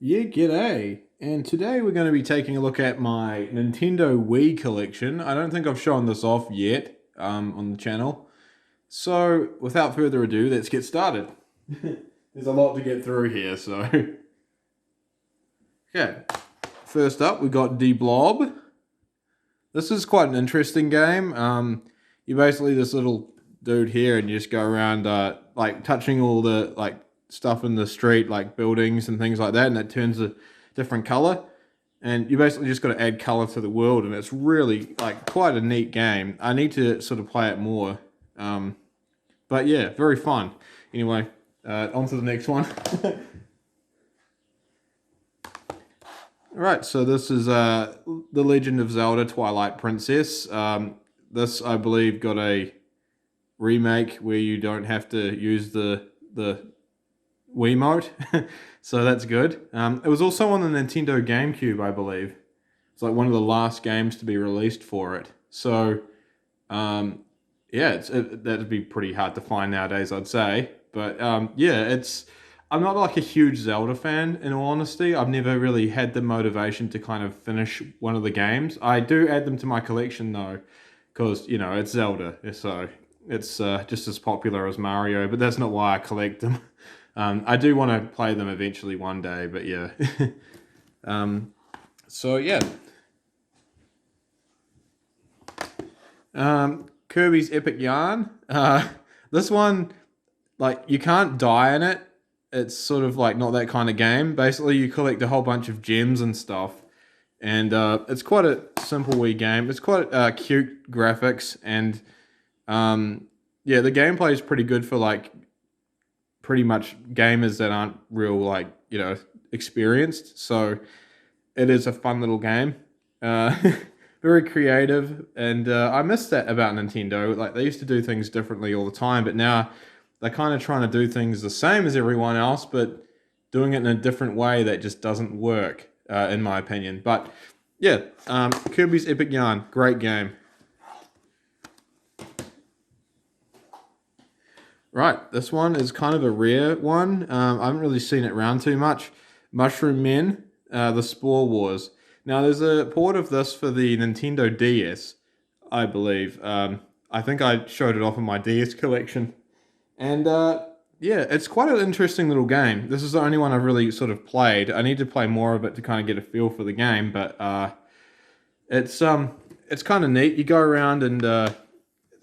Yeah, g'day. And today we're going to be taking a look at my Nintendo Wii collection. I don't think I've shown this off yet on the channel. So, without further ado, let's get started. There's a lot to get through here, so... Okay, first up we got Blob. This is quite an interesting game. You're basically this little dude here and you just go around like touching all the stuff in the street, like buildings and things like that, and it turns a different color. And you basically just got to add color to the world, and it's really like quite a neat game. I need to sort of play it more. But yeah, very fun. Anyway, on to the next one. Alright, so this is The Legend of Zelda Twilight Princess. This, I believe, got a remake where you don't have to use the Wiimote, so that's good. It was also on the Nintendo GameCube, I believe. It's like one of the last games to be released for it. So, yeah, that'd be pretty hard to find nowadays, I'd say. But yeah, I'm not like a huge Zelda fan, in all honesty. I've never really had the motivation to kind of finish one of the games. I do add them to my collection though, because, you know, it's Zelda, so it's just as popular as Mario, but that's not why I collect them. I do want to play them eventually one day, but yeah. So yeah. Kirby's Epic Yarn. This one, like, you can't die in it. It's sort of like not that kind of game. Basically, you collect a whole bunch of gems and stuff. And it's quite a simple Wii game. It's quite cute graphics. And yeah, the gameplay is pretty good for like pretty much gamers that aren't real, like, you know, experienced. So it is a fun little game. Very creative. And I miss that about Nintendo. Like, they used to do things differently all the time, but now they're kind of trying to do things the same as everyone else, but doing it in a different way that just doesn't work, in my opinion. But yeah, Kirby's Epic Yarn, great game. Right, this one is kind of a rare one. I haven't really seen it around too much. Mushroom Men, The Spore Wars. Now, there's a port of this for the Nintendo DS, I believe. I think I showed it off in my DS collection. And yeah, it's quite an interesting little game. This is the only one I've really sort of played. I need to play more of it to kind of get a feel for the game, but it's kind of neat. You go around and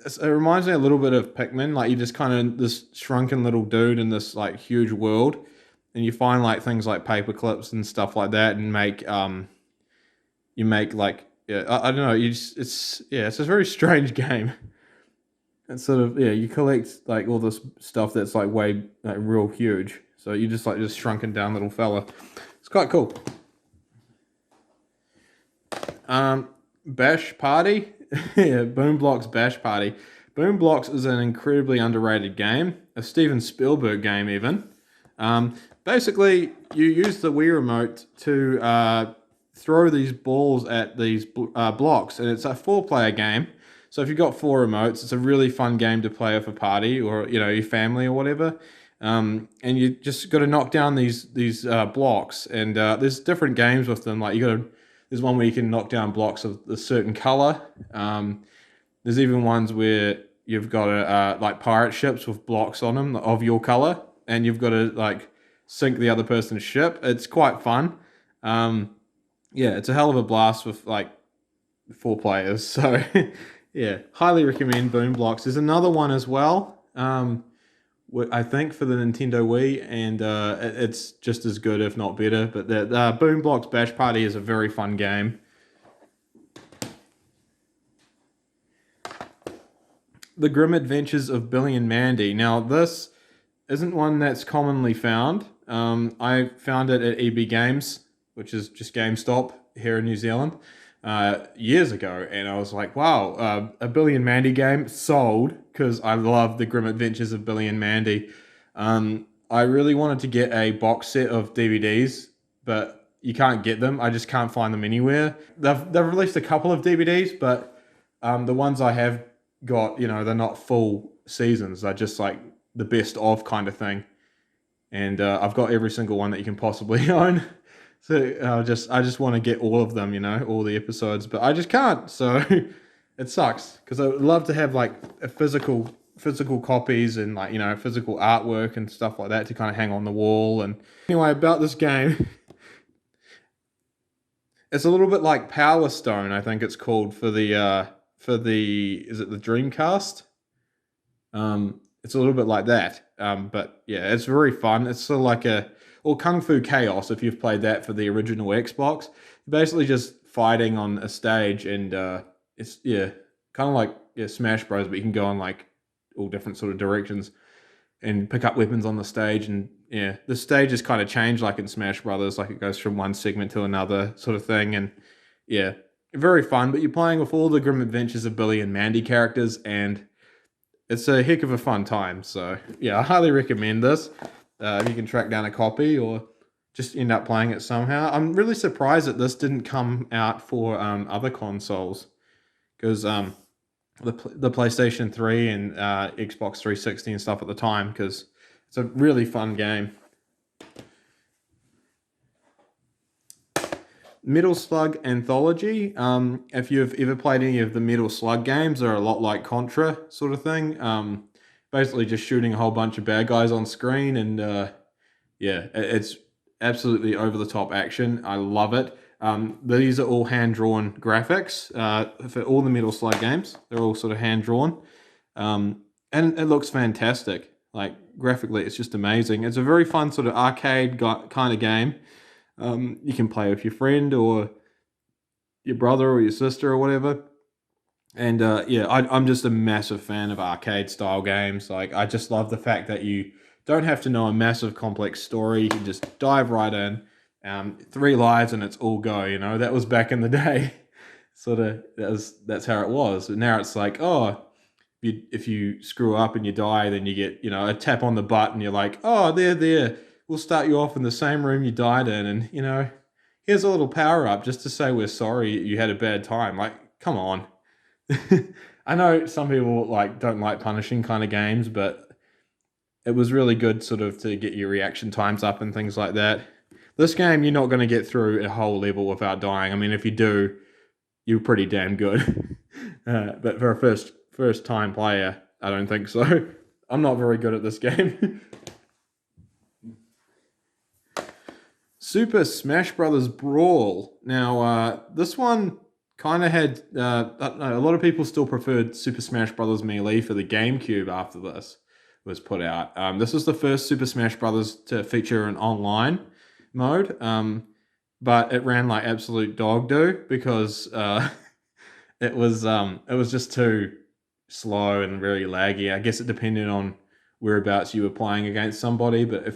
it reminds me a little bit of Pikmin. Like, you just kind of this shrunken little dude in this like huge world, and you find like things like paper clips and stuff like that, and make you make like, yeah, I don't know. It's a very strange game. It's sort of, yeah, you collect like all this stuff that's like way like real huge. So you just like shrunken down little fella. It's quite cool. Bash Party. Yeah, Boom Blocks Bash Party. Boom Blocks is an incredibly underrated game. A Steven Spielberg game even. Basically, you use the Wii remote to throw these balls at these blocks, and it's a 4-player game. So if you've got 4 remotes, it's a really fun game to play with a party or, you know, your family or whatever. And you just got to knock down these blocks, and there's different games with them. Like, there's one where you can knock down blocks of a certain color. There's even ones where you've got like pirate ships with blocks on them of your color, and you've got to like sink the other person's ship. It's quite fun. Yeah, it's a hell of a blast with like 4 players. So yeah, highly recommend Boom Blocks. There's another one as well, I think, for the Nintendo Wii, and it's just as good, if not better. But the Boom Blocks Bash Party is a very fun game. The Grim Adventures of Billy and Mandy. Now, this isn't one that's commonly found. I found it at EB Games, which is just GameStop here in New Zealand, years ago, and I was like, wow, a Billy and Mandy game sold, because I love the Grim Adventures of Billy and Mandy. I really wanted to get a box set of DVDs, but you can't get them. I just can't find them anywhere. They've released a couple of DVDs, but the ones I have got, you know, they're not full seasons. They're just like the best of kind of thing. And I've got every single one that you can possibly own. So I just want to get all of them, you know, all the episodes, but I just can't. So it sucks because I would love to have like a physical copies and like, you know, physical artwork and stuff like that to kind of hang on the wall. And anyway, about this game, it's a little bit like Power Stone, I think it's called for the is it the Dreamcast? It's a little bit like that. But yeah, it's very fun. It's sort of like or Kung Fu Chaos, if you've played that for the original Xbox. You're basically just fighting on a stage, and it's, yeah, kind of like, yeah, Smash Bros, but you can go on like all different sort of directions and pick up weapons on the stage. And yeah, the stage is kind of changed like in Smash Brothers, like it goes from one segment to another sort of thing. And yeah, very fun, but you're playing with all the grim adventures of Billy and Mandy characters, and it's a heck of a fun time. So yeah, I highly recommend this. If you can track down a copy or just end up playing it somehow. I'm really surprised that this didn't come out for other consoles, because the PlayStation 3 and Xbox 360 and stuff at the time, because it's a really fun game. Metal Slug Anthology. If you've ever played any of the Metal Slug games, they're a lot like Contra sort of thing. Basically just shooting a whole bunch of bad guys on screen, and yeah, it's absolutely over-the-top action. I love it. These are all hand-drawn graphics for all the Metal Slug games. They're all sort of hand-drawn, and it looks fantastic. Like, graphically, it's just amazing. It's a very fun sort of arcade kind of game. You can play with your friend or your brother or your sister or whatever. And yeah, I'm just a massive fan of arcade style games. Like, I just love the fact that you don't have to know a massive complex story. You can just dive right in. 3 lives and it's all go, you know. That was back in the day. Sort of, that's how it was. But now it's like, oh, if you screw up and you die, then you get, you know, a tap on the butt and you're like, oh, there. We'll start you off in the same room you died in, and, you know, here's a little power up just to say we're sorry you had a bad time. Like, come on. I know some people like don't like punishing kind of games, but it was really good sort of to get your reaction times up and things like that. This game, you're not going to get through a whole level without dying. I mean, if you do, you're pretty damn good. But for a first time player, I don't think so. I'm not very good at this game. Super Smash Brothers Brawl. Now, this one kind of had, I don't know, a lot of people still preferred Super Smash Brothers Melee for the GameCube after this was put out. This was the first Super Smash Brothers to feature an online mode, but it ran like absolute dog do because it was just too slow and very laggy. I guess it depended on whereabouts you were playing against somebody, but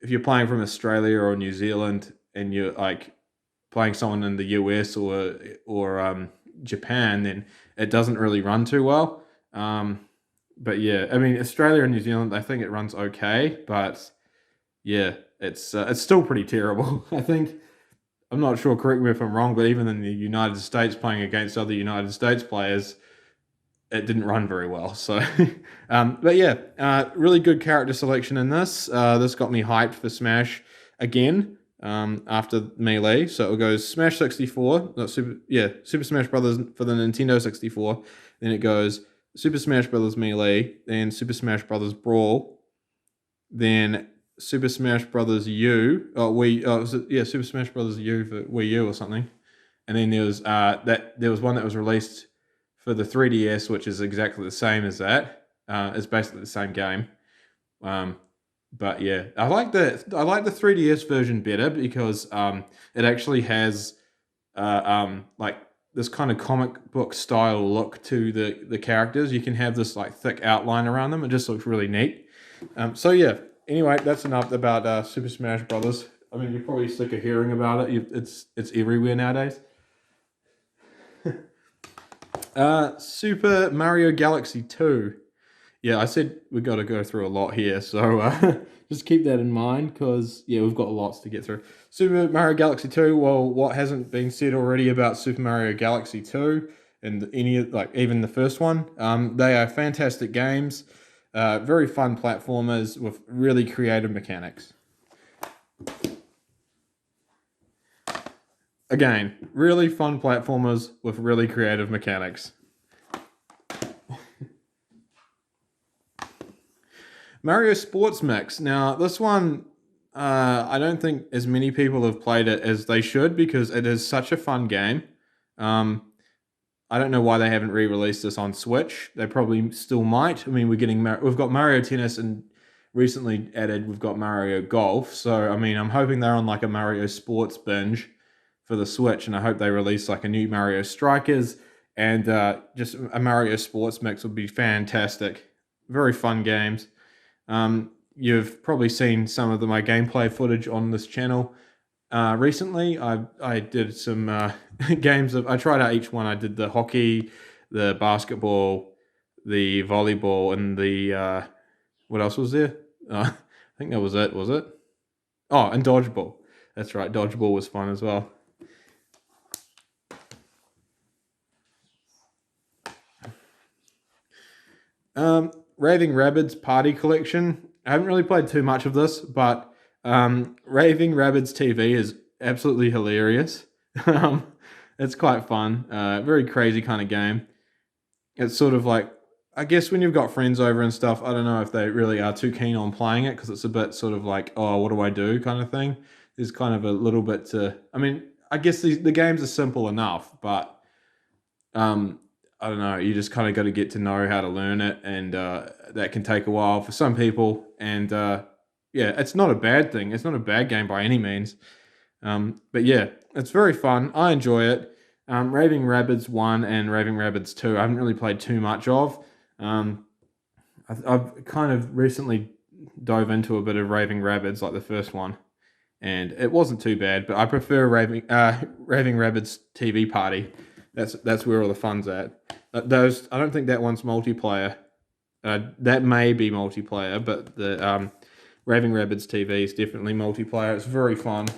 if you're playing from Australia or New Zealand and you're like playing someone in the US or Japan, then it doesn't really run too well. But yeah, I mean, Australia and New Zealand, I think it runs okay, but yeah, it's still pretty terrible. I think, I'm not sure, correct me if I'm wrong, but even in the United States, playing against other United States players, it didn't run very well. So, but yeah, really good character selection in this. This got me hyped for Smash again after Melee. So it goes Smash 64, Super Smash Brothers for the Nintendo 64. Then it goes Super Smash Brothers Melee, then Super Smash Brothers Brawl, then Super Smash Brothers U. Super Smash Brothers U for Wii U or something. And then there was one that was released for the 3DS, which is exactly the same as that. It's basically the same game. But yeah, I like the 3DS version better because it actually has like this kind of comic book style look to the characters. You can have this like thick outline around them. It just looks really neat. So yeah. Anyway, that's enough about Super Smash Brothers. I mean, you're probably sick of hearing about it. It's everywhere nowadays. Super Mario Galaxy 2. Yeah, I said we've got to go through a lot here, so just keep that in mind because, yeah, we've got lots to get through. Super Mario Galaxy 2, well, what hasn't been said already about Super Mario Galaxy 2 and even the first one? They are fantastic games, very fun platformers with really creative mechanics. Again, really fun platformers with really creative mechanics. Mario Sports Mix. Now, this one, I don't think as many people have played it as they should because it is such a fun game. Um, I don't know why they haven't re-released this on Switch. They probably still might. I mean, we've got Mario Tennis, and recently added we've got Mario Golf. So I mean, I'm hoping they're on like a Mario Sports binge for the Switch, and I hope they release like a new Mario Strikers and just a Mario Sports Mix would be fantastic. Very fun games. You've probably seen some of my gameplay footage on this channel. Recently, I did some games of. I tried out each one. I did the hockey, the basketball, the volleyball, and the what else was there? I think that was it. Was it? Oh, and dodgeball. That's right. Dodgeball was fun as well. Raving Rabbids Party Collection. I haven't really played too much of this, but Raving Rabbids TV is absolutely hilarious. It's quite fun. Very crazy kind of game. It's sort of like, I guess when you've got friends over and stuff, I don't know if they really are too keen on playing it because it's a bit sort of like, oh, what do I do kind of thing. There's kind of a little bit to, I mean, I guess the games are simple enough, but I don't know, you just kind of got to get to know how to learn it, and that can take a while for some people. And yeah, it's not a bad thing. It's not a bad game by any means. But yeah, it's very fun. I enjoy it. Raving Rabbids 1 and Raving Rabbids 2, I haven't really played too much of. I've kind of recently dove into a bit of Raving Rabbids, like the first one, and it wasn't too bad. But I prefer Raving Rabbids TV Party. That's where all the fun's at. Those, I don't think that one's multiplayer. That may be multiplayer, but the Raving Rabbids TV is definitely multiplayer. It's very fun.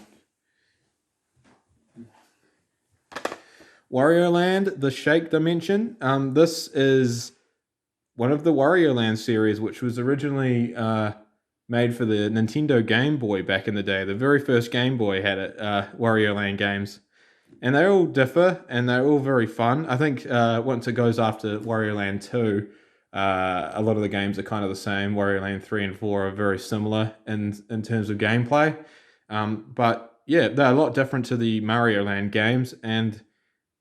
Wario Land, the Shake Dimension. This is one of the Wario Land series, which was originally made for the Nintendo Game Boy back in the day. The very first Game Boy had it, Wario Land games. And they all differ, and they're all very fun. I think once it goes after Wario Land 2, a lot of the games are kind of the same. Wario Land 3 and 4 are very similar in terms of gameplay. But yeah, they're a lot different to the Mario Land games, and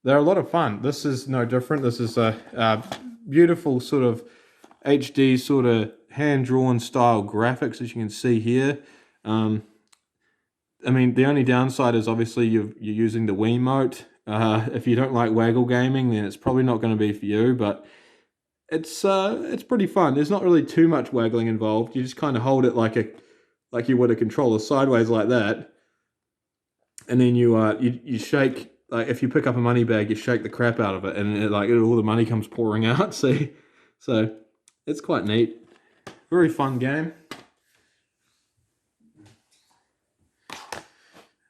they're a lot of fun. This is no different. This is a beautiful sort of HD sort of hand-drawn style graphics, as you can see here. I mean, the only downside is obviously you're using the Wiimote. If you don't like waggle gaming, then it's probably not going to be for you. But it's pretty fun. There's not really too much waggling involved. You just kind of hold it like you would a controller sideways like that, and then you shake. Like if you pick up a money bag, you shake the crap out of it, and all the money comes pouring out. See, so it's quite neat. Very fun game.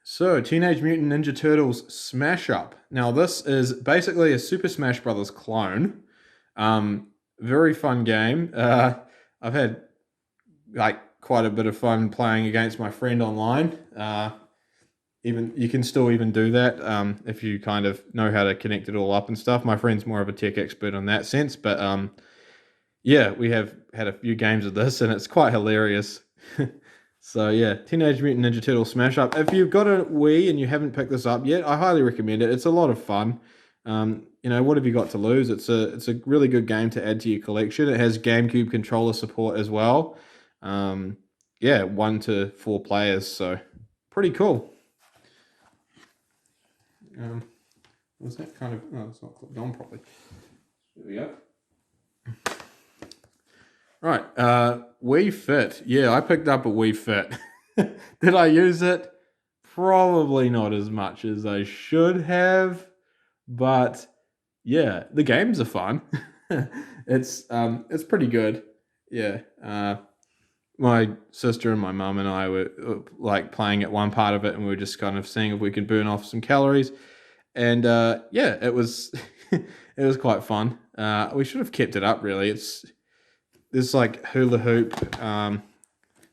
So, Teenage Mutant Ninja Turtles Smash Up. Now, this is basically a Super Smash Brothers clone. Very fun game. I've had quite a bit of fun playing against my friend online. Even you can still even do that if you kind of know how to connect it all up and stuff. My friend's more of a tech expert on that sense, but yeah, we have had a few games of this, and it's quite hilarious. So yeah, Teenage Mutant Ninja Turtles Smash Up. If you've got a Wii and you haven't picked this up yet, I highly recommend it. It's a lot of fun. What have you got to lose? It's a really good game to add to your collection. It has GameCube controller support as well. Yeah, 1 to 4 players, so pretty cool. Was that kind of? Oh, it's not clipped on properly. There we go. Right, Wii Fit. Yeah, I picked up a Wii Fit. Did I use it? Probably not as much as I should have, but yeah, the games are fun. It's pretty good. Yeah, my sister and my mum and I were playing at one part of it, and we were just kind of seeing if we could burn off some calories, and yeah, it was it was quite fun. We should have kept it up. Really, there's hula hoop.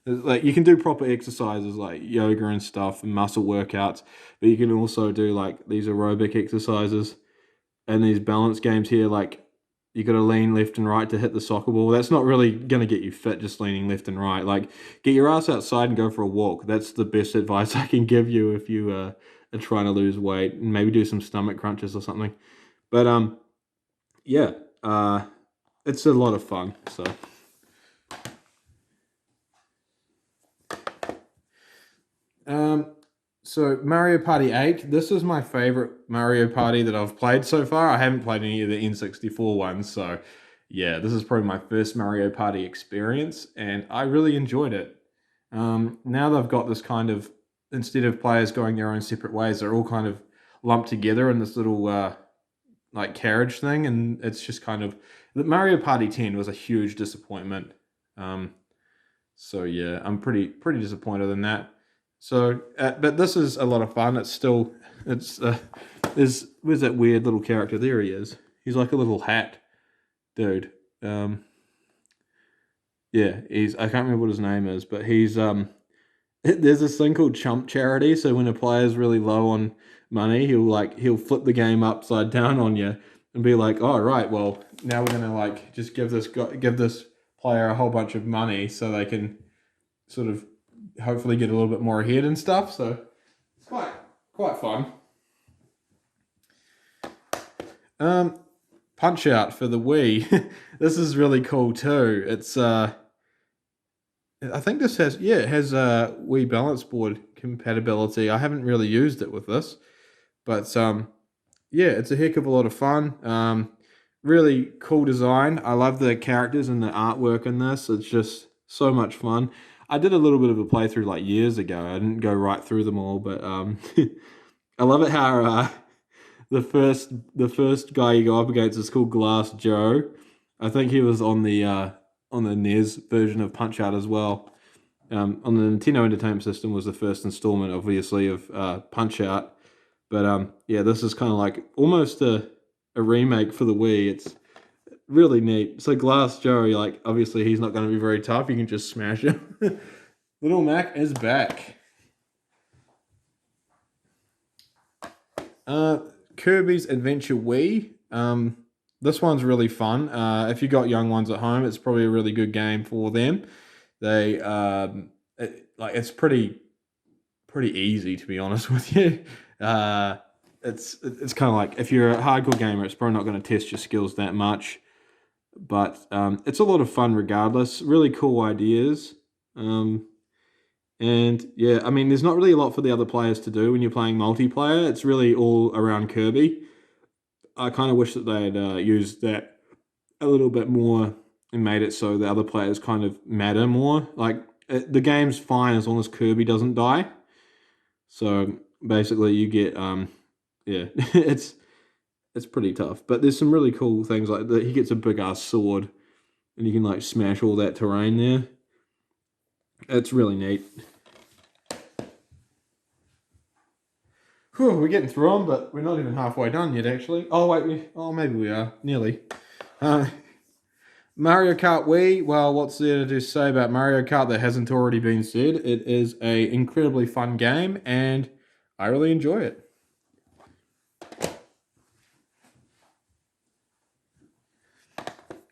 Like you can do proper exercises like yoga and stuff and muscle workouts, but you can also do like these aerobic exercises and these balance games here. Like you got to lean left and right to hit the soccer ball. That's not really gonna get you fit just leaning left and right. Like get your ass outside and go for a walk. That's the best advice I can give you if you are trying to lose weight, and maybe do some stomach crunches or something. But yeah, it's a lot of fun. So Mario Party 8, this is my favorite Mario Party that I've played so far. I haven't played any of the N64 ones, so yeah, this is probably my first Mario Party experience, and I really enjoyed it. Now they've got this kind of, instead of players going their own separate ways, they're all kind of lumped together in this little like carriage thing, and it's just kind of, the Mario Party 10 was a huge disappointment. So yeah, I'm pretty disappointed in that. So, but this is a lot of fun. It's still, where's that weird little character? There he is. He's like a little hat dude. Yeah, I can't remember what his name is, but he's, there's this thing called Chump Charity. So when a player's really low on money, he'll flip the game upside down on you and be like, oh, right, well, now we're gonna like just give this player a whole bunch of money so they can sort of hopefully get a little bit more ahead and stuff. So it's quite fun. Punch Out for the Wii. This is really cool too. It's I think this has, yeah, it has Wii balance board compatibility. I haven't really used it with this, but yeah, it's a heck of a lot of fun. Really cool design. I love the characters and the artwork in this. It's just so much fun. I did a little bit of a playthrough like years ago. I didn't go right through them all, but I love it how the first guy you go up against is called Glass Joe. I think he was on the NES version of Punch Out as well. On the Nintendo Entertainment System was the first installment, obviously, of Punch Out. But yeah, this is kind of like almost a remake for the Wii. It's really neat. So Glass Joe, like, obviously he's not going to be very tough. You can just smash him. Little Mac is back. Kirbys Adventure Wii. This one's really fun. If you got young ones at home, it's probably a really good game for them. They it's pretty easy, to be honest with you. It's kind of like, if you're a hardcore gamer, it's probably not going to test your skills that much, but it's a lot of fun regardless. Really cool ideas. And yeah, I mean, there's not really a lot for the other players to do when you're playing multiplayer. It's really all around Kirby. I kind of wish that they had used that a little bit more and made it so the other players kind of matter more. Like, the game's fine as long as Kirby doesn't die. So basically you get, yeah, it's pretty tough. But there's some really cool things, like that he gets a big ass sword and you can like smash all that terrain there. It's really neat. Whew, we're getting through them, but we're not even halfway done yet, actually. Oh, wait, maybe we are. Nearly. Mario Kart Wii. Well, what's there to say about Mario Kart that hasn't already been said? It is an incredibly fun game, and I really enjoy it.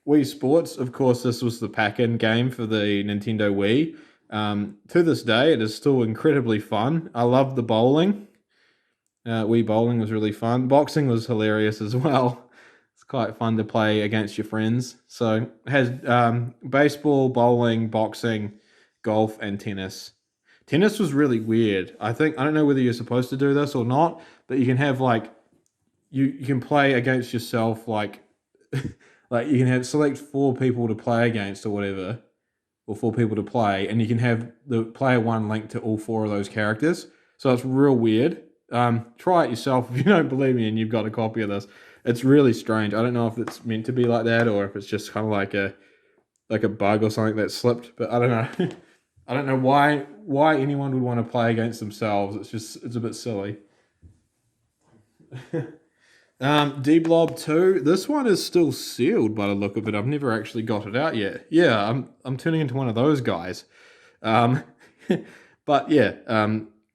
Wii Sports, of course, this was the pack-in game for the Nintendo Wii. To this day, it is still incredibly fun. I love the bowling. Wii bowling was really fun. Boxing was hilarious as well. It's quite fun to play against your friends. So it has baseball, bowling, boxing, golf, and tennis. Tennis was really weird. I don't know whether you're supposed to do this or not, but you can have like, you can play against yourself, like like you can select 4 people to play against or whatever, or 4 people to play, and you can have the player 1 linked to all 4 of those characters. So it's real weird. Try it yourself if you don't believe me and you've got a copy of this. It's really strange. I don't know if it's meant to be like that or if it's just kind of like a bug or something that slipped, but I don't know. I don't know why anyone would want to play against themselves. It's a bit silly. D-Blob 2. This one is still sealed by the look of it. I've never actually got it out yet. Yeah, I'm turning into one of those guys. Um, but yeah,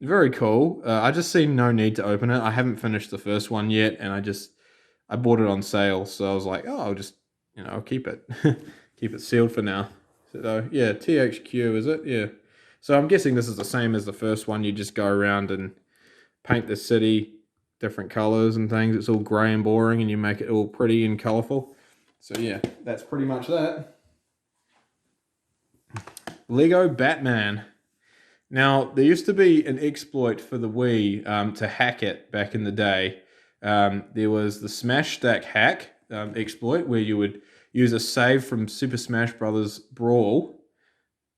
very cool. I just see no need to open it. I haven't finished the first one yet, and I bought it on sale, so I was like, oh, I'll just I'll keep it keep it sealed for now. So yeah, THQ is it? Yeah. So I'm guessing this is the same as the first one. You just go around and paint the city different colors and things. It's all grey and boring, and you make it all pretty and colorful. So yeah, that's pretty much that. Lego Batman. Now, there used to be an exploit for the Wii to hack it back in the day. There was the Smash Stack hack exploit, where you would use a save from Super Smash Bros. Brawl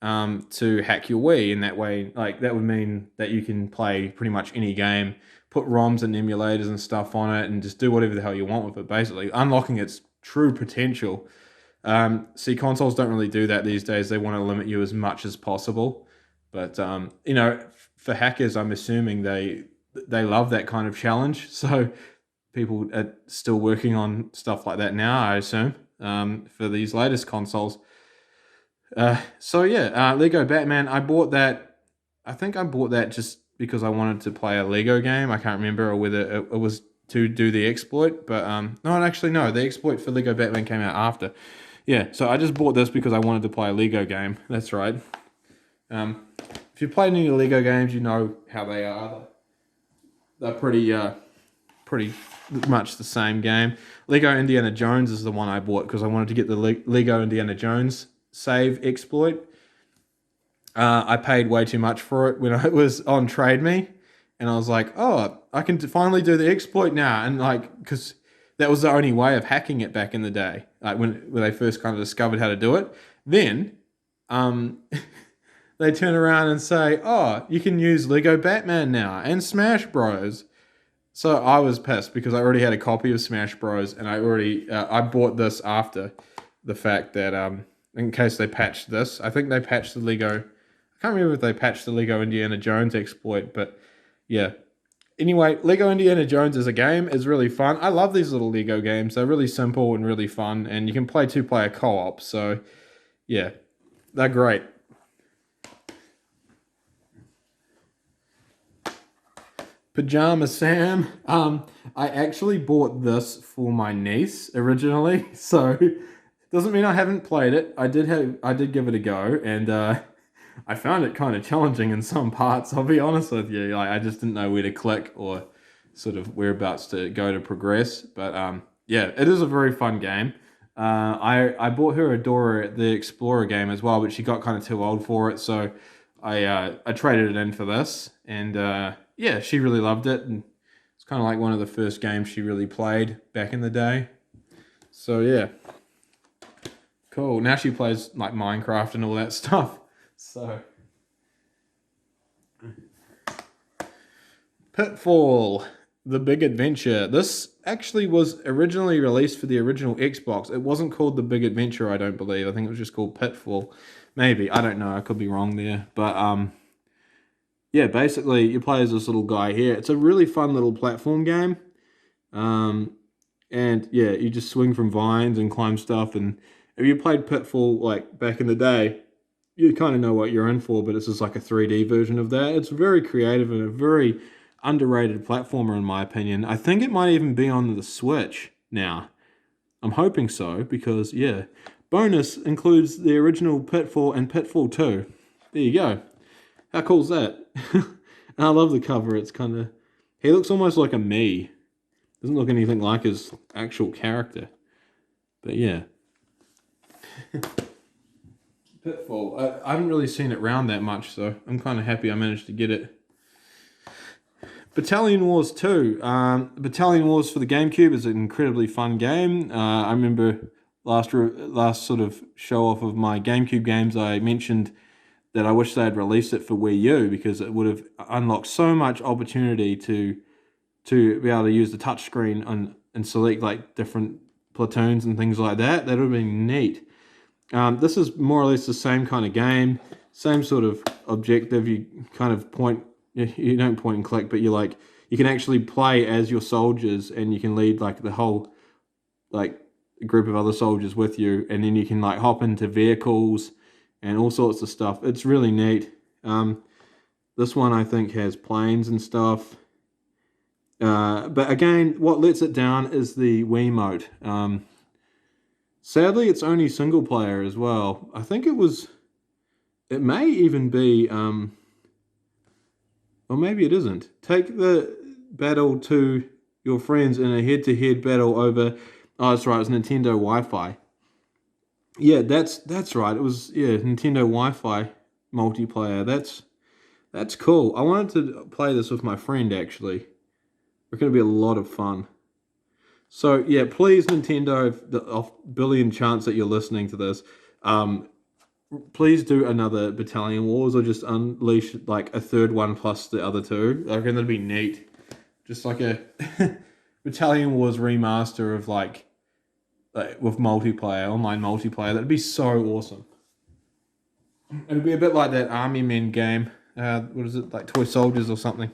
to hack your Wii. And that way, like, that would mean that you can play pretty much any game, put ROMs and emulators and stuff on it, and just do whatever the hell you want with it, basically, unlocking its true potential. See, consoles don't really do that these days. They want to limit you as much as possible. But, for hackers, I'm assuming they love that kind of challenge. So people are still working on stuff like that now, I assume, for these latest consoles. Lego Batman, I bought that. I think I bought that just because I wanted to play a Lego game. I can't remember, or whether it was to do the exploit. But, no, the exploit for Lego Batman came out after. Yeah, so I just bought this because I wanted to play a Lego game. That's right. If you've played any Lego games, you know how they are. They're pretty much the same game. Lego Indiana Jones is the one I bought because I wanted to get the Lego Indiana Jones save exploit. I paid way too much for it when it was on Trade Me, and I was like, oh, I can finally do the exploit now, and because that was the only way of hacking it back in the day, like when they first kind of discovered how to do it. Then, they turn around and say, oh, you can use Lego Batman now and Smash Bros. So I was pissed because I already had a copy of Smash Bros. And I bought this after the fact that, in case they patched this, I think they patched the Lego, I can't remember if they patched the Lego Indiana Jones exploit, but yeah. Anyway, Lego Indiana Jones as a game is really fun. I love these little Lego games. They're really simple and really fun, and you can play 2-player co-op. So yeah, they're great. Pajama Sam. I actually bought this for my niece originally, so it doesn't mean I haven't played it. I did give it a go, and I found it kind of challenging in some parts. I'll be honest with you. I just didn't know where to click or sort of whereabouts to go to progress. But yeah, it is a very fun game. I bought her a Dora the Explorer game as well, but she got kind of too old for it, so I traded it in for this, and yeah, she really loved it, and it's kind of like one of the first games she really played back in the day. So yeah, cool. Now she plays like Minecraft and all that stuff. So Pitfall, The Big Adventure. This actually was originally released for the original Xbox. It wasn't called The Big Adventure, I don't believe. I think it was just called Pitfall. Maybe, I don't know. I could be wrong there, but yeah, basically, you play as this little guy here. It's a really fun little platform game. And yeah, you just swing from vines and climb stuff. And if you played Pitfall like back in the day, you kind of know what you're in for, but it's just like a 3D version of that. It's very creative and a very underrated platformer, in my opinion. I think it might even be on the Switch now. I'm hoping so, because yeah. Bonus includes the original Pitfall and Pitfall 2. There you go. How cool is that? And I love the cover. It's kind of... He looks almost like a me. Doesn't look anything like his actual character. But yeah. Pitfall. I haven't really seen it around that much, so I'm kind of happy I managed to get it. Battalion Wars 2. Battalion Wars for the GameCube is an incredibly fun game. I remember last sort of show off of my GameCube games, I mentioned that I wish they had released it for Wii U, because it would have unlocked so much opportunity to be able to use the touchscreen and select like different platoons and things like that. That would have been neat. This is more or less the same kind of game, same sort of objective. You kind of you don't point and click, but you can actually play as your soldiers, and you can lead like the whole like group of other soldiers with you, and then you can like hop into vehicles and all sorts of stuff. It's really neat. This one I think has planes and stuff. But again, what lets it down is the Wiimote. Sadly, it's only single player as well. I think it may even be, or maybe it isn't. Take the battle to your friends in a head-to-head battle over, oh, that's right, it was Nintendo Wi-Fi. Yeah, that's right. It was, yeah, Nintendo Wi-Fi multiplayer. That's cool. I wanted to play this with my friend, actually. It's going to be a lot of fun. So, yeah, please, Nintendo, the off billion chance that you're listening to this, please do another Battalion Wars, or just unleash, like, a third one plus the other two. I reckon that'd be neat. Just like a Battalion Wars remaster of, like with multiplayer, online multiplayer. That'd be so awesome. It'd be a bit like that Army Men game. What is it, like Toy Soldiers or something?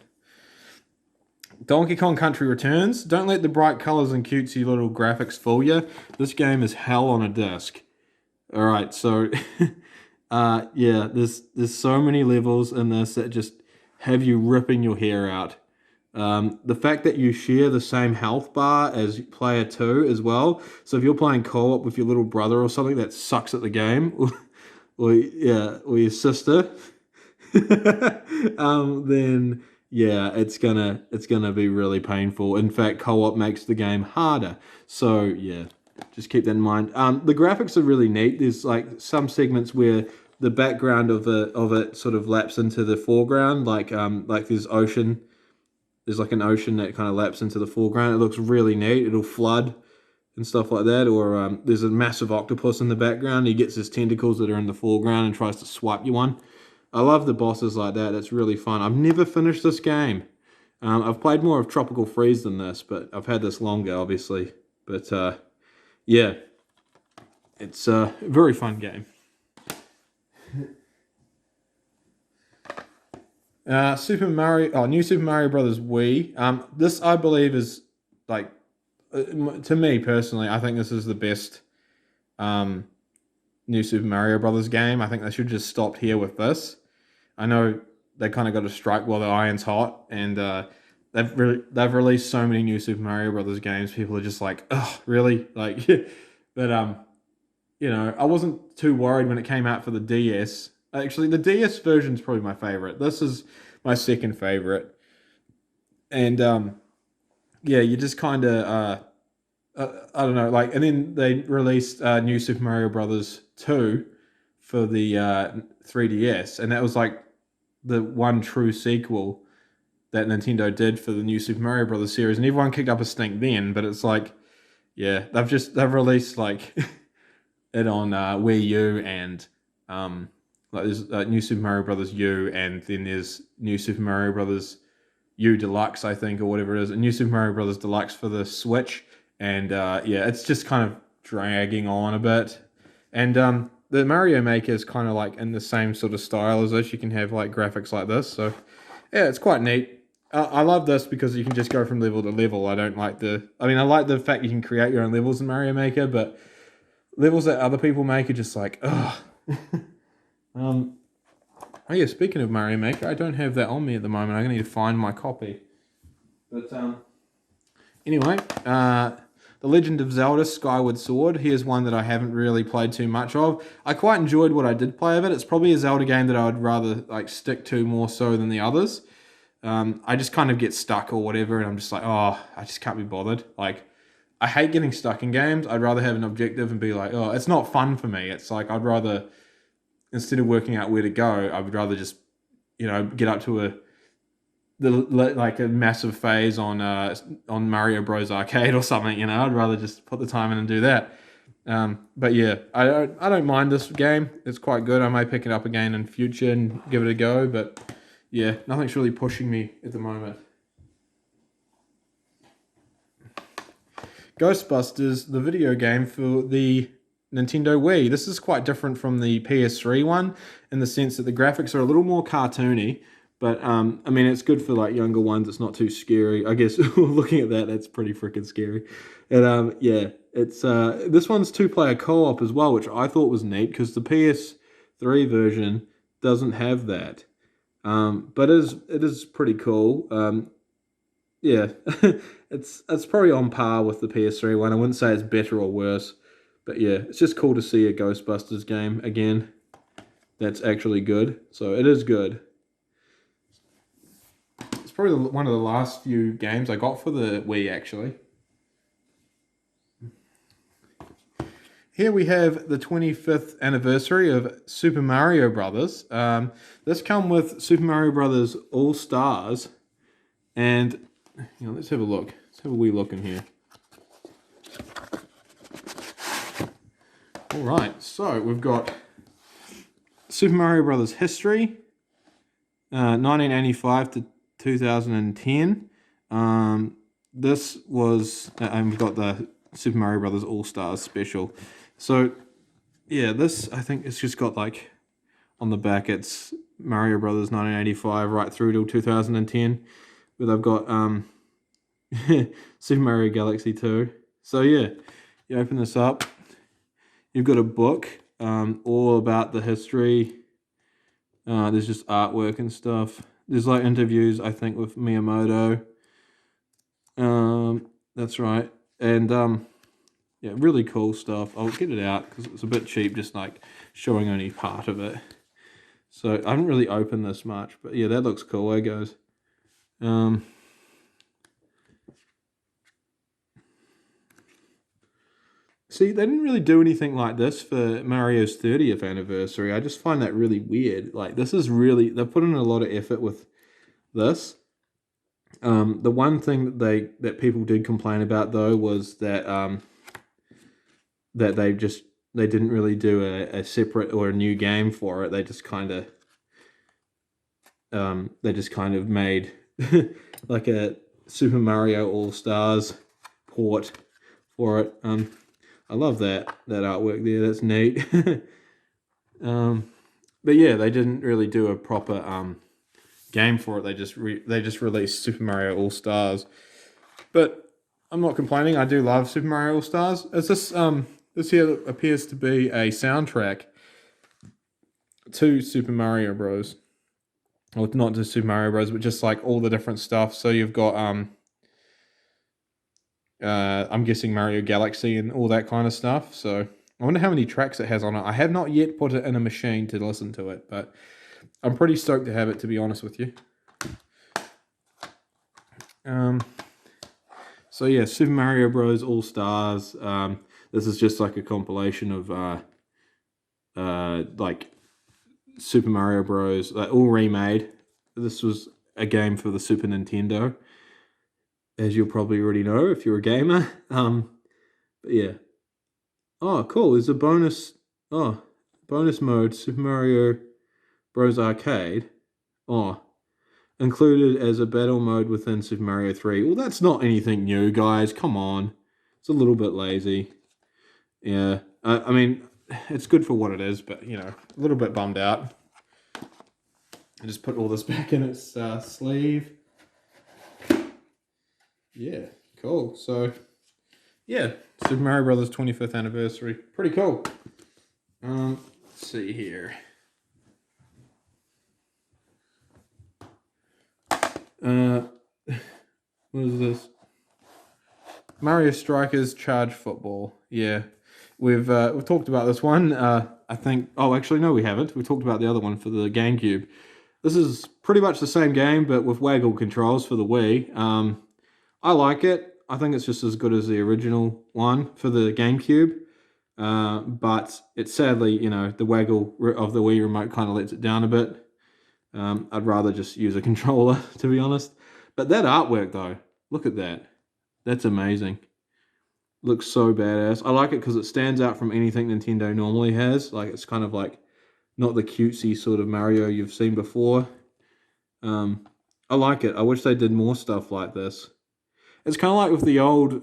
Donkey Kong Country Returns. Don't let the bright colours and cutesy little graphics fool you. This game is hell on a disc. Alright, so yeah, there's so many levels in this that just have you ripping your hair out. The fact that you share the same health bar as player 2 as well. So if you're playing co-op with your little brother or something that sucks at the game, or your sister, then yeah, it's gonna be really painful. In fact, co-op makes the game harder. So yeah, just keep that in mind. The graphics are really neat. There's like some segments where the background of it sort of laps into the foreground, like there's ocean. There's like an ocean that kind of laps into the foreground. It looks really neat. It'll flood and stuff like that. Or there's a massive octopus in the background. He gets his tentacles that are in the foreground and tries to swipe you one. I love the bosses like that. It's really fun. I've never finished this game. I've played more of Tropical Freeze than this, but I've had this longer, obviously. But yeah, it's a very fun game. New Super Mario Brothers Wii. This I believe is like, to me personally, I think this is the best New Super Mario Brothers game. I think they should just stop here with this. I know they kind of got to strike while the iron's hot, and they've released so many New Super Mario Brothers games. People are just like, oh, really? Like, but you know, I wasn't too worried when it came out for the DS. Actually, the DS version is probably my favorite. This is my second favorite. And, yeah, you just kind of, I don't know, like, and then they released New Super Mario Brothers 2 for the 3DS, and that was like the one true sequel that Nintendo did for the New Super Mario Brothers series, and everyone kicked up a stink then, but it's like, yeah, they've released like it on Wii U, and like there's New Super Mario Brothers U, and then there's New Super Mario Brothers U Deluxe, I think, or whatever it is, and New Super Mario Brothers Deluxe for the Switch, and yeah, it's just kind of dragging on a bit, and the Mario Maker is kind of like in the same sort of style as this. You can have like graphics like this, so yeah, it's quite neat. I love this because you can just go from level to level. I like the fact you can create your own levels in Mario Maker, but levels that other people make are just like, ugh. Oh yeah, speaking of Mario Maker, I don't have that on me at the moment. I'm going to need to find my copy. But anyway, The Legend of Zelda Skyward Sword. Here's one that I haven't really played too much of. I quite enjoyed what I did play of it. It's probably a Zelda game that I would rather like stick to more so than the others. I just kind of get stuck or whatever, and I'm just like, oh, I just can't be bothered. Like, I hate getting stuck in games. I'd rather have an objective and be like, oh, it's not fun for me. It's like, I'd rather, instead of working out where to go, I would rather just, you know, get up to a massive phase on Mario Bros. Arcade or something, you know. I'd rather just put the time in and do that. But yeah, I don't mind this game. It's quite good. I may pick it up again in future and give it a go, but yeah, nothing's really pushing me at the moment. Ghostbusters, the video game for the Nintendo Wii. This is quite different from the PS3 one in the sense that the graphics are a little more cartoony, but I mean, it's good for like younger ones. It's not too scary. I guess looking at that, that's pretty freaking scary. And yeah, it's this one's 2-player co-op as well, which I thought was neat because the PS3 3 version doesn't have that. But it is pretty cool. Yeah, it's probably on par with the PS3 one. I wouldn't say it's better or worse, but yeah, it's just cool to see a Ghostbusters game again. That's actually good. So it is good. It's probably one of the last few games I got for the Wii, actually. Here we have the 25th anniversary of Super Mario Brothers. This come with Super Mario Brothers All Stars, and let's have a look. Let's have a wee look in here. All right, so we've got Super Mario Brothers history, 1985 to 2010. This was, and we've got the Super Mario Brothers All Stars special. So, yeah, this, I think it's just got like, on the back, it's Mario Brothers 1985 right through till 2010. But I've got Super Mario Galaxy 2. So, yeah, you open this up. You've got a book all about the history. There's just artwork and stuff. There's like interviews, I think, with Miyamoto. That's right. And yeah, really cool stuff. I'll get it out because it's a bit cheap, just like showing only part of it. So I haven't really opened this much, but yeah, that looks cool, eh, guys? See, they didn't really do anything like this for Mario's 30th anniversary. I just find that really weird. Like, this is really, they've put in a lot of effort with this. The one thing that people did complain about, though, was that that they didn't really do a separate or a new game for it. They just kind of made like a Super Mario All Stars port for it. I love that artwork there. That's neat. But yeah, they didn't really do a proper game for it. They just released Super Mario All Stars. But I'm not complaining. I do love Super Mario All Stars. It's this this here appears to be a soundtrack to Super Mario Bros. Well, not just Super Mario Bros, but just like all the different stuff. So you've got I'm guessing Mario Galaxy and all that kind of stuff. So I wonder how many tracks it has on it. I have not yet put it in a machine to listen to it, but I'm pretty stoked to have it, to be honest with you. So yeah, Super Mario Bros. All Stars. This is just like a compilation of like Super Mario Bros. All remade. This was a game for the Super Nintendo, as you'll probably already know if you're a gamer. But yeah. Oh, cool. There's a bonus mode, Super Mario Bros. Arcade. Oh, included as a battle mode within Super Mario 3. Well, that's not anything new, guys. Come on. It's a little bit lazy. Yeah. I mean, it's good for what it is, but, a little bit bummed out. I just put all this back in its sleeve. Yeah, cool. So, yeah, Super Mario Brothers 25th anniversary. Pretty cool. Let's see here. What is this? Mario Strikers Charge Football. Yeah, we've talked about this one. I think. Oh, actually, no, we haven't. We talked about the other one for the GameCube. This is pretty much the same game, but with waggle controls for the Wii. I like it. I think it's just as good as the original one for the GameCube. But it's sadly, the waggle of the Wii remote kind of lets it down a bit. I'd rather just use a controller, to be honest. But that artwork, though, look at that. That's amazing. Looks so badass. I like it because it stands out from anything Nintendo normally has. Like, it's kind of like not the cutesy sort of Mario you've seen before. I like it. I wish they did more stuff like this. It's kind of like with the old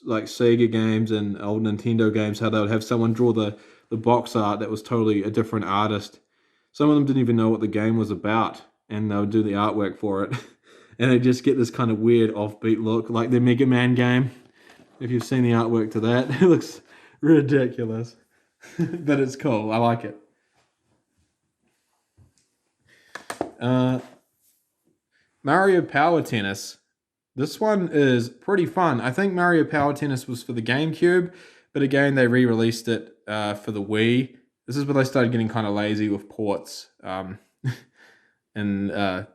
like Sega games and old Nintendo games, how they would have someone draw the box art that was totally a different artist. Some of them didn't even know what the game was about, and they would do the artwork for it. And they just get this kind of weird offbeat look, like the Mega Man game. If you've seen the artwork to that, it looks ridiculous. But it's cool. I like it. Uh, Mario Power Tennis. This one is pretty fun. I think Mario Power Tennis was for the GameCube, but again, they re-released it for the Wii. This is where they started getting kind of lazy with ports in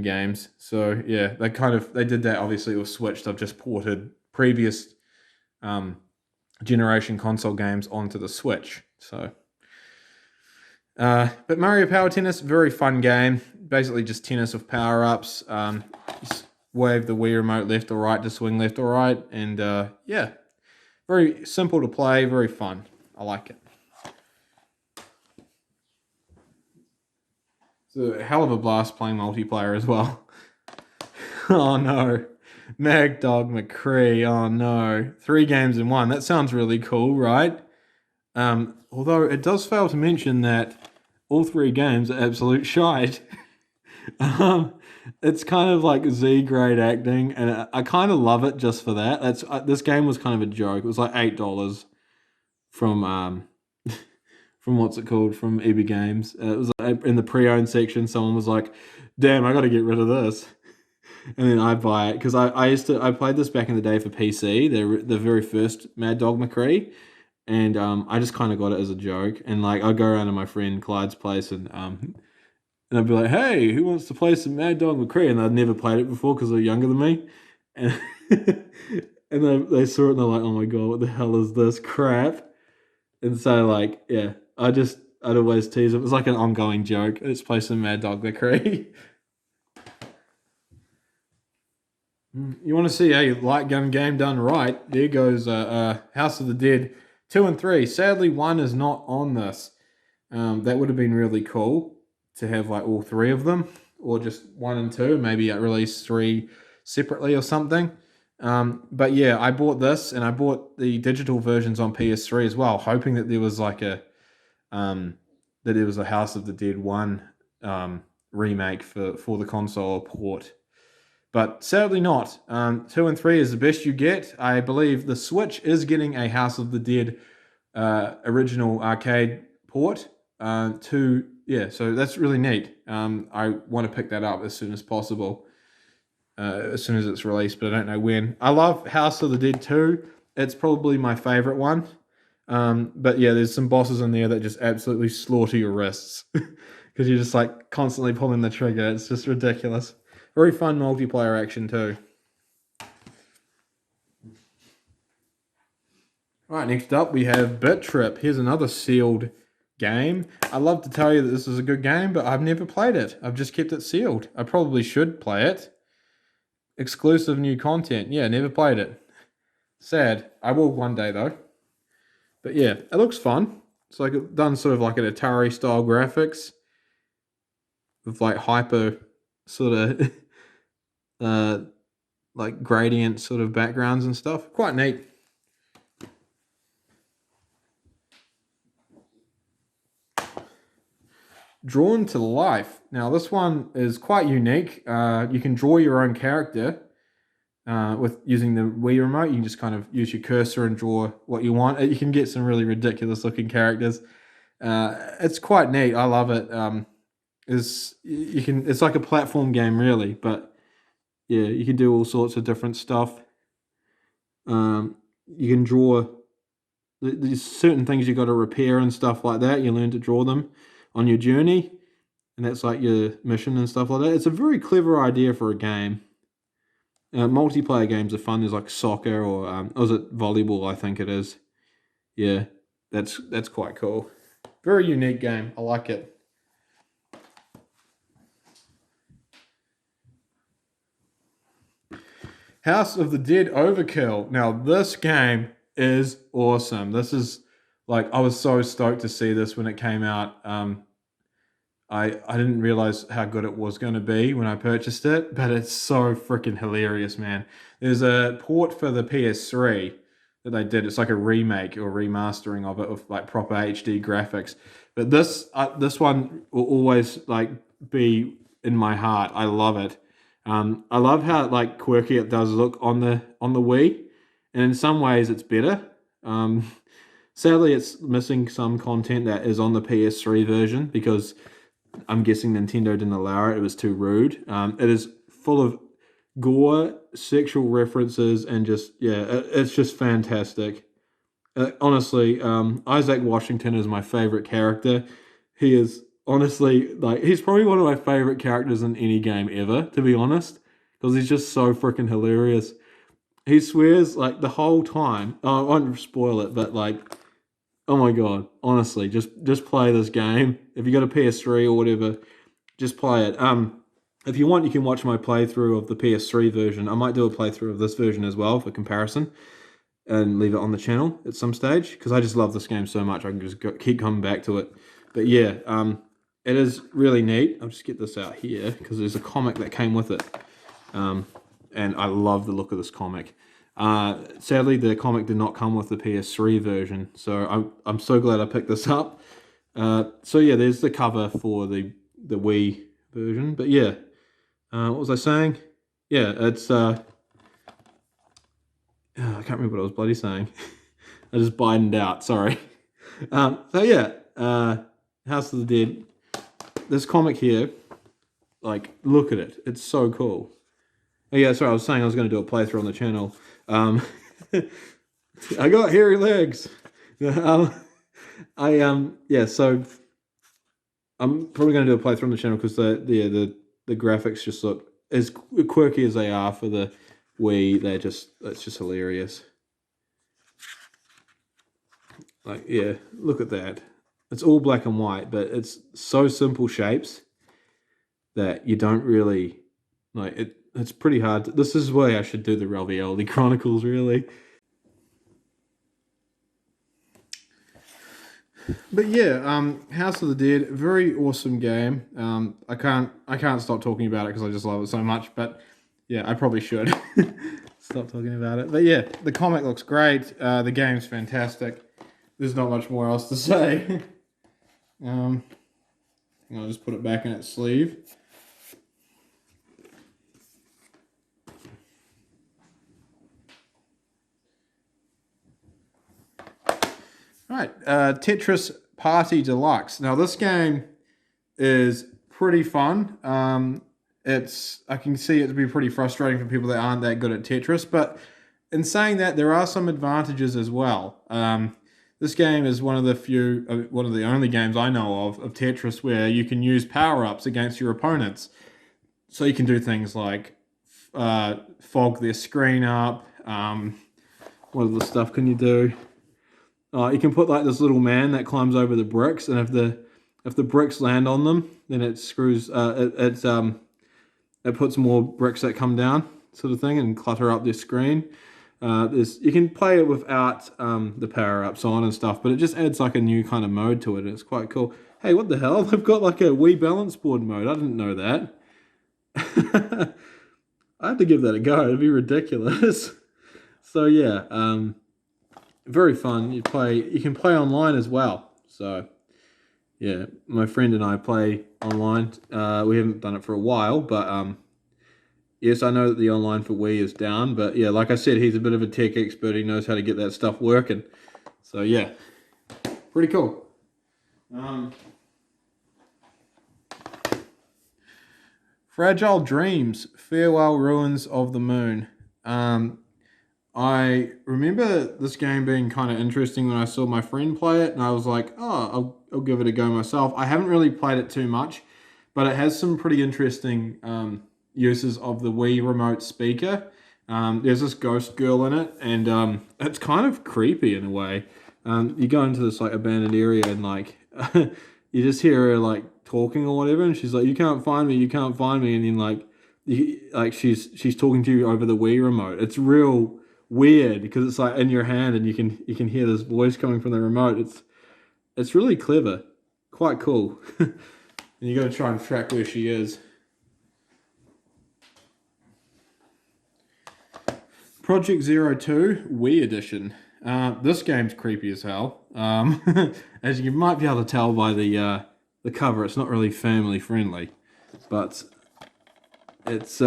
games. So yeah, they did that obviously with Switch. They've just ported previous generation console games onto the Switch. So, but Mario Power Tennis, very fun game. Basically, just tennis with power ups. Just wave the Wii remote left or right to swing left or right, and yeah, very simple to play, very fun. I like it. It's a hell of a blast playing multiplayer as well. Oh no. Dog Mccree, oh no. 3 games in 1. That sounds really cool, right? Although it does fail to mention that all 3 games are absolute shite. It's kind of like Z-grade acting, and I kind of love it just for that. This game was kind of a joke. It was like $8 from from what's it called, from EB Games. It was like in the pre-owned section. Someone was like, "Damn, I got to get rid of this," and then I buy it because I played this back in the day for PC. The very first Dog Mccree, and I just kind of got it as a joke. And like I'd go around to my friend Clyde's place and I'd be like, "Hey, who wants to play some Dog Mccree?" And I'd never played it before because they're younger than me, and and they saw it and they're like, "Oh my god, what the hell is this crap?" And so like, yeah, I'd always tease them. It was like an ongoing joke. Let's play some Dog Mccree. You want to see a light gun game done right? There goes House of the Dead 2 and 3. Sadly, 1 is not on this. That would have been really cool to have like all 3 of them, or just 1 and 2. Maybe release 3 separately or something. But yeah, I bought this and I bought the digital versions on PS3 as well, hoping that there was like a House of the Dead 1 remake for the console port. But sadly not. 2 and 3 is the best you get. I believe the Switch is getting a House of the Dead original arcade port. So that's really neat. I want to pick that up as soon as possible. As soon as it's released, but I don't know when. I love House of the Dead 2. It's probably my favorite one. But yeah, there's some bosses in there that just absolutely slaughter your wrists because you're just like constantly pulling the trigger. It's just ridiculous. Very fun multiplayer action too. All right, next up we have Bit Trip. Here's another sealed game. I love to tell you that this is a good game, but I've never played it. I've just kept it sealed. I probably should play it. Exclusive new content. Yeah, never played it. Sad. I will one day though. But yeah, it looks fun. It's like done sort of like an Atari style graphics with like hyper sort of like gradient sort of backgrounds and stuff. Quite neat. Drawn to Life. Now this one is quite unique. You can draw your own character with using the Wii remote. You can just kind of use your cursor and draw what you want. You can get some really ridiculous looking characters. It's quite neat. I love it. It's like a platform game really, but yeah, you can do all sorts of different stuff. You can draw. There's certain things you got to repair and stuff like that. You learn to draw them on your journey, and that's like your mission and stuff like that. It's a very clever idea for a game. Multiplayer games are fun. There's like soccer or is it volleyball? I think it is. Yeah, that's quite cool. Very unique game. I like it. House of the Dead Overkill. Now this game is awesome. This is like, I was so stoked to see this when it came out. I didn't realize how good it was going to be when I purchased it, but it's so freaking hilarious, man. There's a port for the PS3 that they did. It's like a remake or remastering of it with like proper HD graphics. But this one will always like be in my heart. I love it. I love how like quirky it does look on the Wii, and in some ways it's better. Sadly, it's missing some content that is on the PS3 version because I'm guessing Nintendo didn't allow it. It was too rude. It is full of gore, sexual references, and just, yeah, it's just fantastic. Honestly, Isaac Washington is my favorite character. He is honestly, like, he's probably one of my favorite characters in any game ever, to be honest, because he's just so freaking hilarious. He swears like the whole time. Oh, I won't spoil it, but like, oh my god, honestly, just play this game. If you got a PS3 or whatever, just play it. If you want, you can watch my playthrough of the PS3 version. I might do a playthrough of this version as well for comparison, and leave it on the channel at some stage because I just love this game so much. I can just keep coming back to it. But yeah, it is really neat. I'll just get this out here because there's a comic that came with it, and I love the look of this comic. Sadly, the comic did not come with the PS3 version, so I'm so glad I picked this up. So yeah, there's the cover for the Wii version. But yeah, what was I saying? Yeah, it's I can't remember what I was bloody saying. I just bidened out. Sorry. So yeah, House of the Dead. This comic here, like, look at it. It's so cool. Oh yeah, sorry. I was saying I was going to do a playthrough on the channel. I got hairy legs. Yeah, so I'm probably going to do a playthrough on the channel because the graphics just look as quirky as they are for the Wii. It's just hilarious. Like, yeah, look at that. It's all black and white, but it's so simple shapes that you don't really like it. It's pretty hard. This is why I should do the Ravioli Chronicles, really. But yeah, House of the Dead, very awesome game. I can't stop talking about it because I just love it so much. But yeah, I probably should stop talking about it. But yeah, the comic looks great. The game's fantastic. There's not much more else to say. I'll just put it back in its sleeve. Right, Tetris Party Deluxe. Now this game is pretty fun. I can see it to be pretty frustrating for people that aren't that good at Tetris, but in saying that, there are some advantages as well. This game is one of the only games I know of Tetris where you can use power-ups against your opponents. So you can do things like fog their screen up. What other stuff can you do? You can put like this little man that climbs over the bricks, and if the bricks land on them, then it screws. It puts more bricks that come down, sort of thing, and clutter up their screen. You can play it without the power ups on and stuff, but it just adds like a new kind of mode to it. And it's quite cool. Hey, what the hell? They've got like a Wii balance board mode. I didn't know that. I have to give that a go. It'd be ridiculous. So yeah. Very fun. You can play online as well. So yeah, my friend and I play online. We haven't done it for a while, but yes, I know that the online for Wii is down, but yeah, like I said, he's a bit of a tech expert. He knows how to get that stuff working. So yeah, pretty cool. Fragile Dreams, Farewell Ruins of the Moon. I remember this game being kind of interesting when I saw my friend play it, and I was like, oh, I'll give it a go myself. I haven't really played it too much, but it has some pretty interesting uses of the Wii remote speaker. There's this ghost girl in it, and it's kind of creepy in a way. You go into this like abandoned area, and like you just hear her like talking or whatever, and she's like, "You can't find me, you can't find me," and then she's talking to you over the Wii remote. It's real weird because it's like in your hand and you can hear this voice coming from the remote. It's really clever, quite cool. And you got to try and track where she is. Project 02 Wii Edition. This game's creepy as hell. As you might be able to tell by the cover, it's not really family friendly, but it's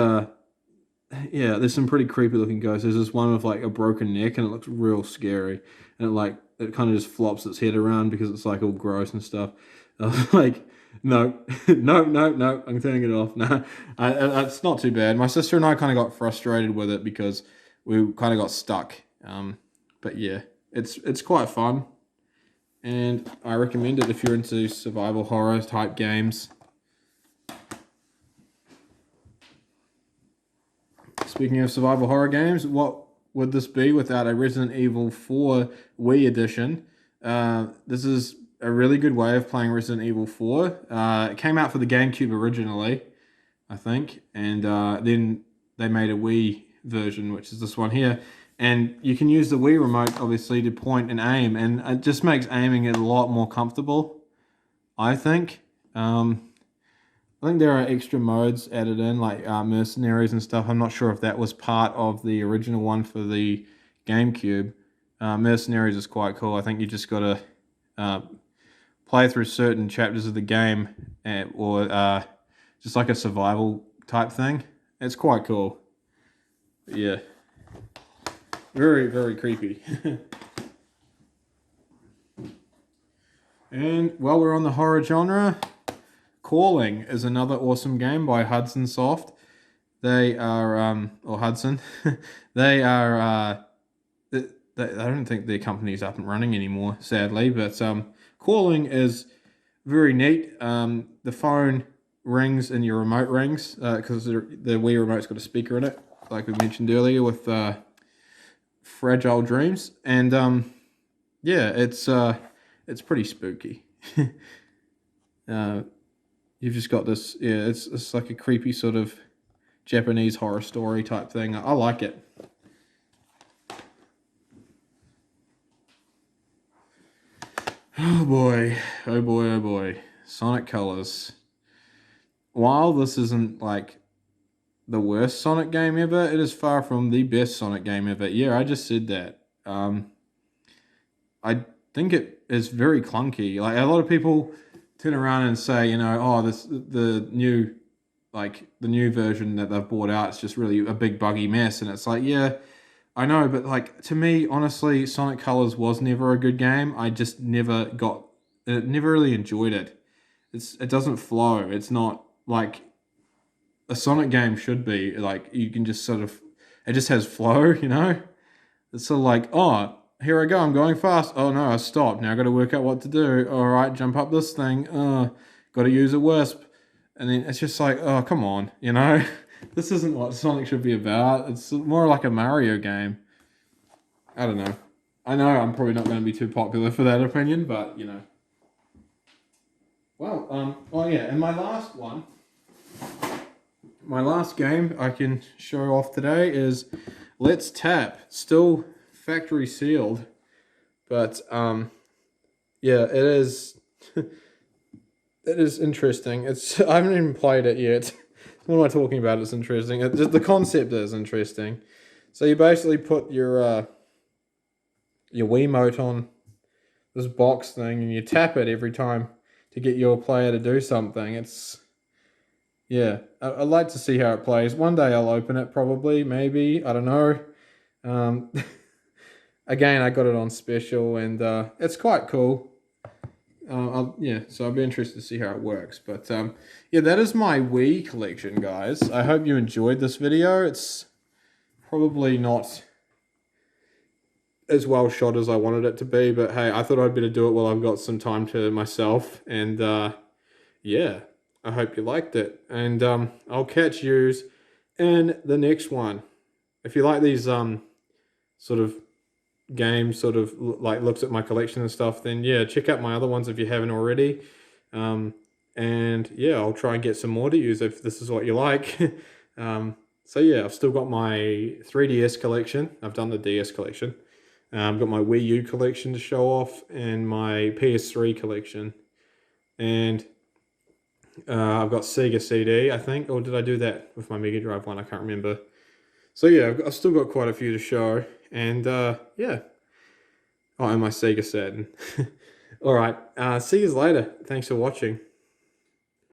yeah, there's some pretty creepy looking ghosts. There's this one with like a broken neck and it looks real scary. And it kind of just flops its head around because it's like all gross and stuff. Like, No, no. I'm turning it off. No, it's not too bad. My sister and I kind of got frustrated with it because we kind of got stuck. But yeah, it's quite fun, and I recommend it if you're into survival horror type games. Speaking of survival horror games, what would this be without a Resident Evil 4 Wii edition? This is a really good way of playing Resident Evil 4. It came out for the GameCube originally, I think, and then they made a Wii version, which is this one here. And you can use the Wii remote, obviously, to point and aim, and it just makes aiming it a lot more comfortable, I think. I think there are extra modes added in, like mercenaries and stuff. I'm not sure if that was part of the original one for the GameCube. Mercenaries is quite cool. I think you just got to play through certain chapters of the game, or just like a survival type thing. It's quite cool. But yeah, very, very creepy. And while we're on the horror genre, Calling is another awesome game by Hudson Soft. They are, or Hudson, they are, I don't think their company's up and running anymore, sadly, but Calling is very neat. The phone rings and your remote rings, because the Wii remote's got a speaker in it, like we mentioned earlier with Fragile Dreams, and yeah, it's pretty spooky. You've just got this, yeah, it's like a creepy sort of Japanese horror story type thing. I like it. Oh boy, oh boy, oh boy. Sonic Colors. While this isn't like the worst Sonic game ever, it is far from the best Sonic game ever. Yeah, I just said that. I think it is very clunky. Like, a lot of people turn around and say, you know, oh, the new version that they've brought out is just really a big buggy mess, and it's like, yeah, I know, but like, to me, honestly, Sonic Colors was never a good game. I just never really enjoyed it. It doesn't flow. It's not like a Sonic game should be. Like, you can just sort of, it just has flow, you know? It's sort of like, oh, here I go, I'm going fast. Oh no, I stopped. Now I got to work out what to do. All right, jump up this thing. Got to use a wisp. And then it's just like, oh, come on, you know? This isn't what Sonic should be about. It's more like a Mario game. I don't know. I know I'm probably not going to be too popular for that opinion, but, you know. Well, oh yeah, and my last game I can show off today is Let's Tap. Still factory sealed, but yeah, it is interesting. I haven't even played it yet. What am I talking about? It's interesting. The concept is interesting. So you basically put your Wiimote on this box thing, and you tap it every time to get your player to do something. It's, yeah, I'd like to see how it plays. One day I'll open it, probably, maybe, I don't know. Again, I got it on special, and it's quite cool. Yeah, so I'll be interested to see how it works. But yeah, that is my Wii collection, guys. I hope you enjoyed this video. It's probably not as well shot as I wanted it to be, but hey, I thought I'd better do it while I've got some time to myself. And yeah, I hope you liked it. And I'll catch yous in the next one. If you like these sort of game sort of like looks at my collection and stuff, then yeah, check out my other ones if you haven't already. And yeah, I'll try and get some more to use if this is what you like. So yeah, I've still got my 3DS collection. I've done the DS collection. I've got my Wii U collection to show off, and my PS3 collection, and I've got Sega CD, I think, or did I do that with my Mega Drive one? I can't remember. So yeah, I've still got quite a few to show. And yeah. Oh, and my Sega Saturn. All right. See you later. Thanks for watching.